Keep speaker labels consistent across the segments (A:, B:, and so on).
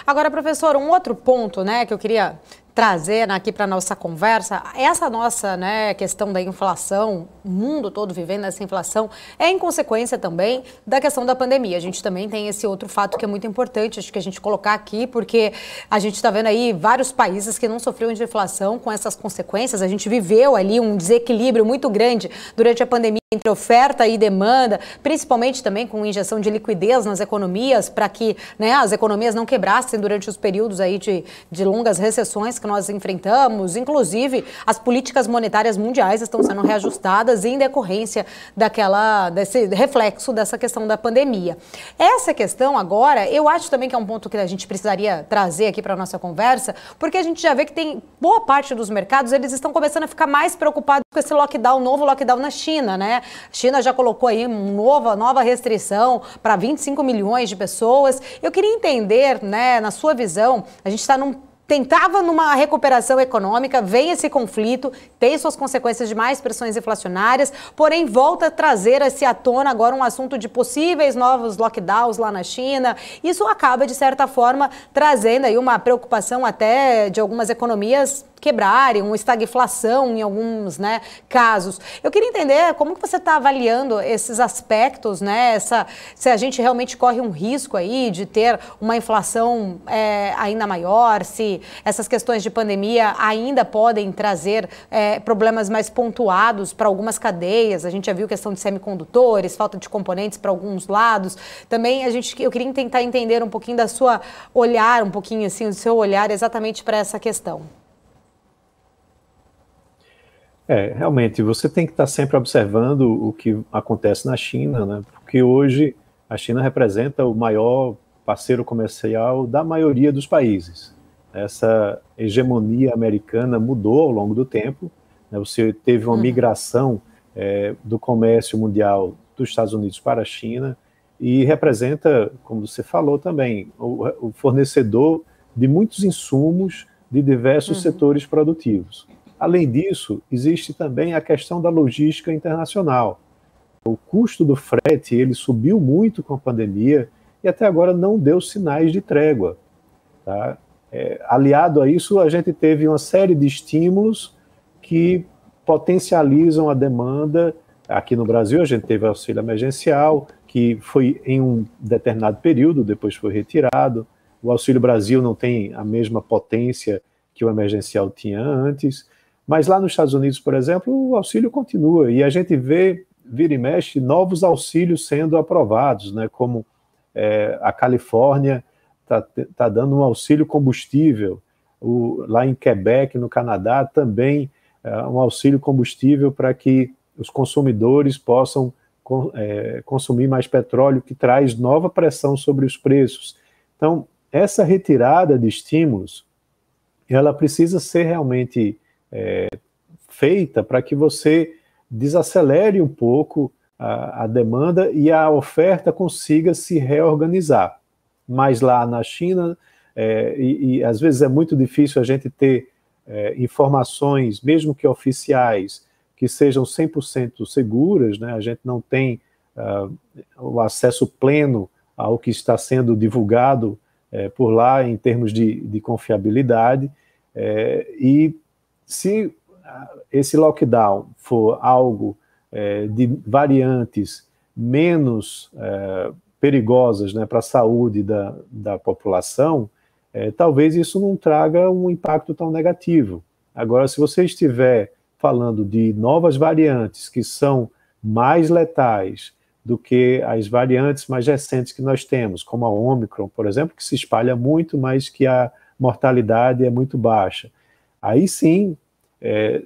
A: Agora, professor, um outro ponto, né, que eu queria trazer aqui para a nossa conversa, essa nossa, né, questão da inflação, o mundo todo vivendo essa inflação, é em consequência também da questão da pandemia. A gente também tem esse outro fato que é muito importante, acho que a gente colocar aqui, porque a gente está vendo aí vários países que não sofreram de inflação com essas consequências. A gente viveu ali um desequilíbrio muito grande durante a pandemia entre oferta e demanda, principalmente também com injeção de liquidez nas economias, para que, né, as economias não quebrassem durante os períodos aí de longas recessões que nós enfrentamos. Inclusive, as políticas monetárias mundiais estão sendo reajustadas em decorrência desse reflexo dessa questão da pandemia. Essa questão agora, eu acho também que é um ponto que a gente precisaria trazer aqui para a nossa conversa, porque a gente já vê que tem boa parte dos mercados, eles estão começando a ficar mais preocupados com esse lockdown, novo lockdown na China, né? A China já colocou aí uma nova restrição para 25 milhões de pessoas. Eu queria entender, né, na sua visão, a gente tentava numa recuperação econômica, vem esse conflito, tem suas consequências de mais pressões inflacionárias, porém volta a trazer à tona agora um assunto de possíveis novos lockdowns lá na China. Isso acaba, de certa forma, trazendo aí uma preocupação até de algumas economias quebrarem, uma estagflação em alguns, né, casos. Eu queria entender como que você está avaliando esses aspectos, né, se a gente realmente corre um risco aí de ter uma inflação ainda maior, se essas questões de pandemia ainda podem trazer problemas mais pontuados para algumas cadeias. A gente já viu questão de semicondutores, falta de componentes para alguns lados. Também eu queria tentar entender um pouquinho do seu olhar exatamente para essa questão.
B: Realmente, você tem que estar sempre observando o que acontece na China, né? Porque hoje a China representa o maior parceiro comercial da maioria dos países. Essa hegemonia americana mudou ao longo do tempo, né? Você teve uma migração do comércio mundial dos Estados Unidos para a China e representa, como você falou também, o fornecedor de muitos insumos de diversos setores produtivos. Além disso, existe também a questão da logística internacional. O custo do frete ele subiu muito com a pandemia e até agora não deu sinais de trégua. Tá? Aliado a isso, a gente teve uma série de estímulos que potencializam a demanda. Aqui no Brasil, a gente teve o auxílio emergencial, que foi em um determinado período, depois foi retirado. O Auxílio Brasil não tem a mesma potência que o emergencial tinha antes. Mas lá nos Estados Unidos, por exemplo, o auxílio continua e a gente vira e mexe, novos auxílios sendo aprovados, né? Como a Califórnia está dando um auxílio combustível, lá em Quebec, no Canadá, também um auxílio combustível para que os consumidores possam consumir mais petróleo, que traz nova pressão sobre os preços. Então, essa retirada de estímulos, ela precisa ser realmente feita para que você desacelere um pouco a demanda e a oferta consiga se reorganizar. Mas lá na China, e às vezes é muito difícil a gente ter informações, mesmo que oficiais, que sejam 100% seguras, né? A gente não tem o acesso pleno ao que está sendo divulgado por lá em termos de confiabilidade, e se esse lockdown for algo de variantes menos perigosas, né, para a saúde da população, talvez isso não traga um impacto tão negativo. Agora, se você estiver falando de novas variantes que são mais letais do que as variantes mais recentes que nós temos, como a Ômicron, por exemplo, que se espalha muito, mas que a mortalidade é muito baixa. Aí sim,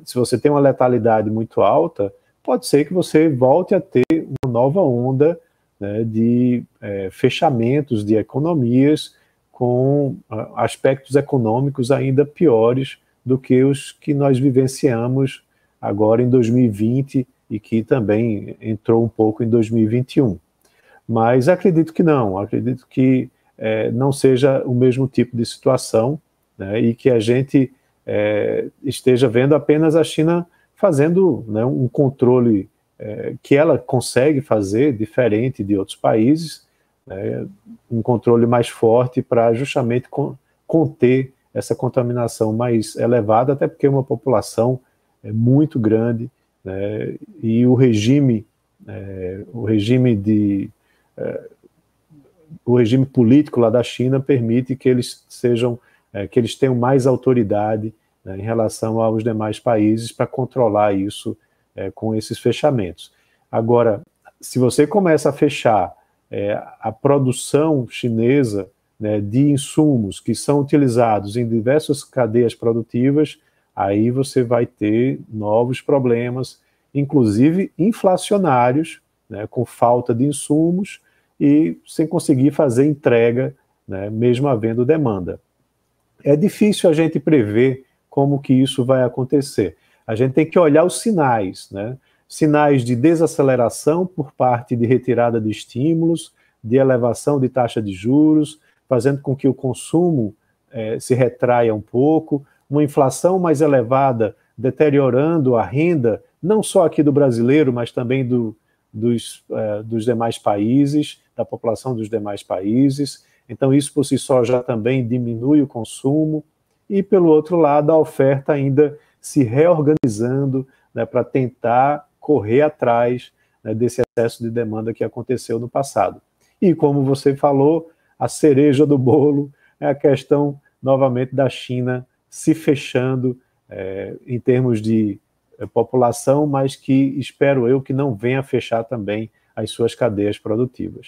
B: se você tem uma letalidade muito alta, pode ser que você volte a ter uma nova onda, né, de fechamentos de economias com aspectos econômicos ainda piores do que os que nós vivenciamos agora em 2020 e que também entrou um pouco em 2021. Mas acredito que não, acredito que não seja o mesmo tipo de situação, né, e que a gente esteja vendo apenas a China fazendo, né, um controle que ela consegue fazer diferente de outros países, né, um controle mais forte para justamente conter essa contaminação mais elevada, até porque é uma população muito grande, né, e o regime político lá da China permite que eles que eles tenham mais autoridade, né, em relação aos demais países para controlar isso com esses fechamentos. Agora, se você começa a fechar a produção chinesa, né, de insumos que são utilizados em diversas cadeias produtivas, aí você vai ter novos problemas, inclusive inflacionários, né, com falta de insumos e sem conseguir fazer entrega, né, mesmo havendo demanda. É difícil a gente prever como que isso vai acontecer. A gente tem que olhar os sinais, né? Sinais de desaceleração por parte de retirada de estímulos, de elevação de taxa de juros, fazendo com que o consumo se retraia um pouco, uma inflação mais elevada, deteriorando a renda, não só aqui do brasileiro, mas também dos demais países, da população dos demais países. Então, isso por si só já também diminui o consumo. E, pelo outro lado, a oferta ainda se reorganizando, né, para tentar correr atrás, né, desse excesso de demanda que aconteceu no passado. E, como você falou, a cereja do bolo é a questão, novamente, da China se fechando em termos de população, mas que espero eu que não venha fechar também as suas cadeias produtivas.